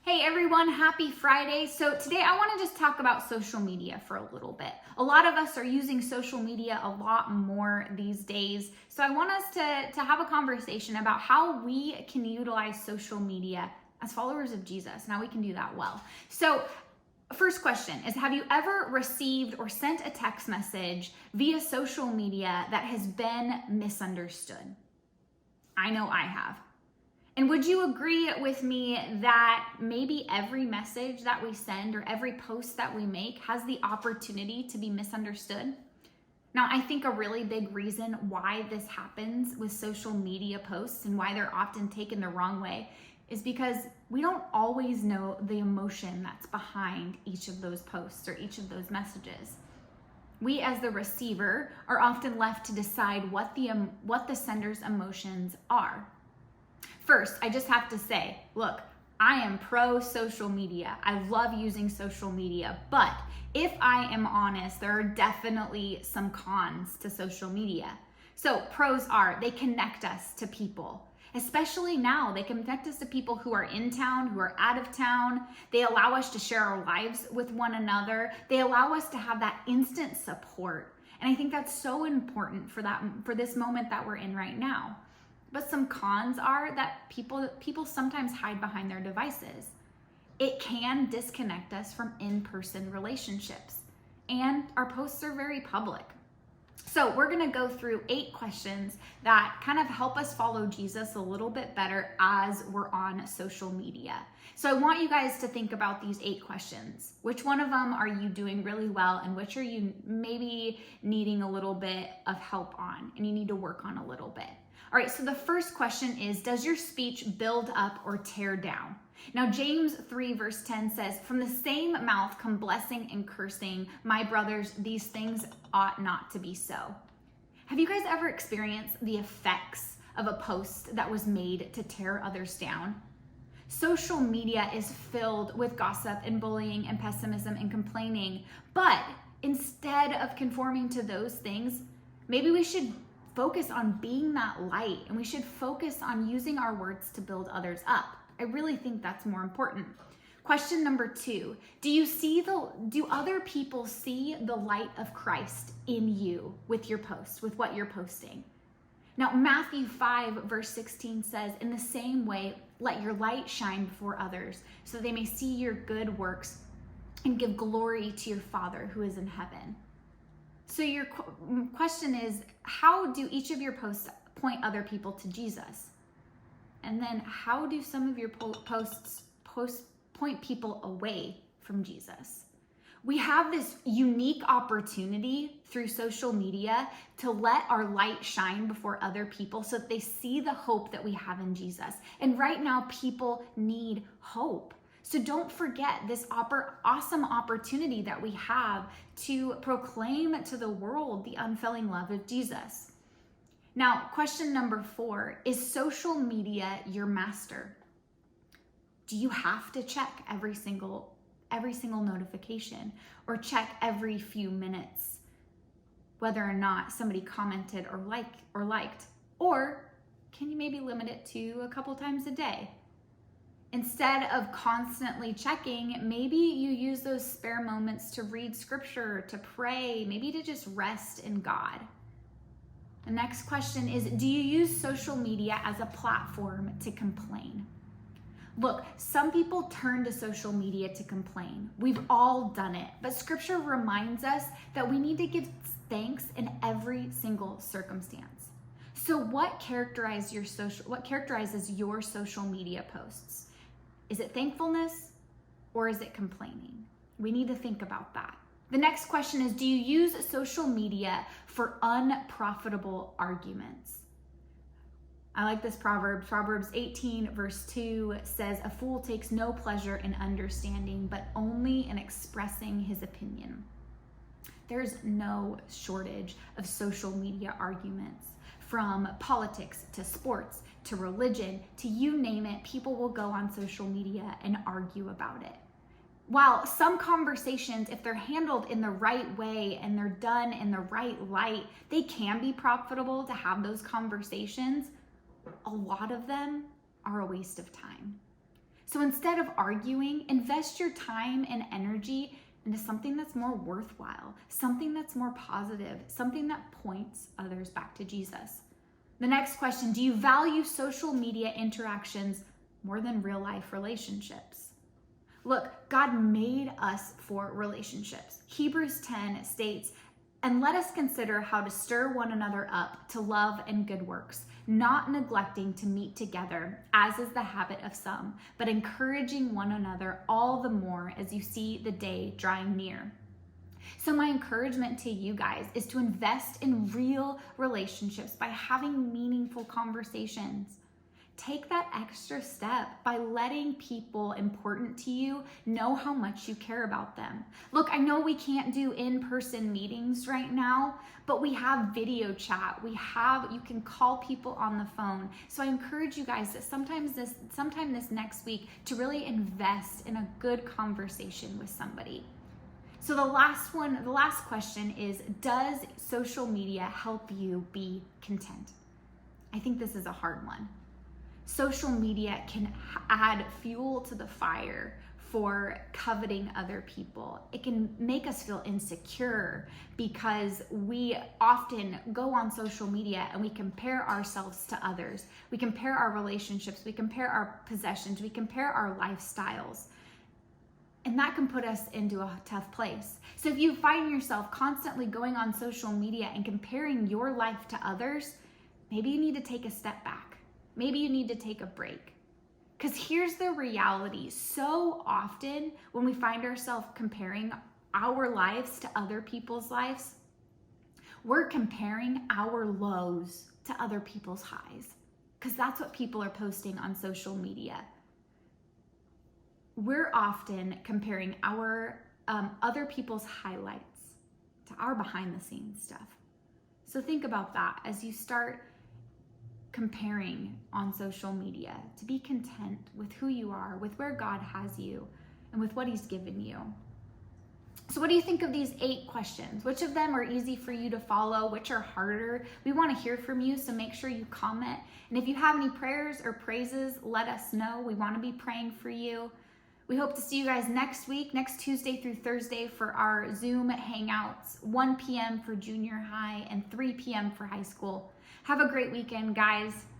Hey everyone, happy Friday. So today I want to just talk about social media for a little bit. A lot of us are using social media a lot more these days. So I want us to have a conversation about how we can utilize social media as followers of Jesus and how we can do that well. So first question is, have you ever received or sent a text message via social media that has been misunderstood? I know I have. And would you agree with me that maybe every message that we send or every post that we make has the opportunity to be misunderstood? Now, I think a really big reason why this happens with social media posts and why they're often taken the wrong way is because we don't always know the emotion that's behind each of those posts or each of those messages. We as the receiver are often left to decide what the sender's emotions are. First, I just have to say, look, I am pro social media. I love using social media, but if I am honest, there are definitely some cons to social media. So pros are they connect us to people, especially now. They connect us to people who are in town, who are out of town. They allow us to share our lives with one another. They allow us to have that instant support. And I think that's so important for this moment that we're in right now. But some cons are that people sometimes hide behind their devices. It can disconnect us from in-person relationships. And our posts are very public. So we're gonna go through 8 questions that kind of help us follow Jesus a little bit better as we're on social media. So I want you guys to think about these 8 questions. Which one of them are you doing really well, and which are you maybe needing a little bit of help on and you need to work on a little bit? All right, so the first question is, does your speech build up or tear down? Now, James 3 verse 10 says, from the same mouth come blessing and cursing. My brothers, these things ought not to be so. Have you guys ever experienced the effects of a post that was made to tear others down? Social media is filled with gossip and bullying and pessimism and complaining. But instead of conforming to those things, maybe we should focus on being that light, and we should focus on using our words to build others up. I really think that's more important. Question number 2, do other people see the light of Christ in you with your post, with what you're posting? Now, Matthew 5 verse 16 says, in the same way, let your light shine before others so they may see your good works and give glory to your Father who is in heaven. So your question is, how do each of your posts point other people to Jesus? And then how do some of your posts point people away from Jesus? We have this unique opportunity through social media to let our light shine before other people so that they see the hope that we have in Jesus. And right now, people need hope. So don't forget this awesome opportunity that we have to proclaim to the world the unfailing love of Jesus. Now, question number 4, is social media your master? Do you have to check every single notification or check every few minutes whether or not somebody commented or liked? Or can you maybe limit it to a couple times a day? Instead of constantly checking, maybe you use those spare moments to read scripture, to pray, maybe to just rest in God. The next question is, do you use social media as a platform to complain? Look, some people turn to social media to complain. We've all done it, but scripture reminds us that we need to give thanks in every single circumstance. So what characterizes your social media posts? Is it thankfulness or is it complaining? We need to think about that. The next question is, do you use social media for unprofitable arguments? I like this proverb. Proverbs 18 verse 2 says, a fool takes no pleasure in understanding, but only in expressing his opinion. There's no shortage of social media arguments. From politics to sports to religion to you name it, people will go on social media and argue about it. While some conversations, if they're handled in the right way and they're done in the right light, they can be profitable to have those conversations, a lot of them are a waste of time. So instead of arguing, invest your time and energy into something that's more worthwhile, something that's more positive, something that points others back to Jesus. The next question, do you value social media interactions more than real life relationships? Look, God made us for relationships. Hebrews 10 states, and let us consider how to stir one another up to love and good works, not neglecting to meet together, as is the habit of some, but encouraging one another all the more as you see the day drawing near. So my encouragement to you guys is to invest in real relationships by having meaningful conversations. Take that extra step by letting people important to you know how much you care about them. Look, I know we can't do in-person meetings right now, but we have video chat. You can call people on the phone. So I encourage you guys that sometime this next week to really invest in a good conversation with somebody. So the last question is, does social media help you be content? I think this is a hard one. Social media can add fuel to the fire for coveting other people. It can make us feel insecure because we often go on social media and we compare ourselves to others. We compare our relationships, we compare our possessions, we compare our lifestyles. And that can put us into a tough place. So if you find yourself constantly going on social media and comparing your life to others, maybe you need to take a step back. Maybe you need to take a break. Because here's the reality. So often when we find ourselves comparing our lives to other people's lives, we're comparing our lows to other people's highs. Because that's what people are posting on social media. We're often comparing our other people's highlights to our behind the scenes stuff. So think about that as you start comparing on social media, to be content with who you are, with where God has you, and with what He's given you. So what do you think of these 8 questions? Which of them are easy for you to follow? Which are harder? We want to hear from you, so make sure you comment. And if you have any prayers or praises, let us know. We want to be praying for you. We hope to see you guys next week, next Tuesday through Thursday for our Zoom Hangouts, 1 p.m. for junior high and 3 p.m. for high school. Have a great weekend, guys.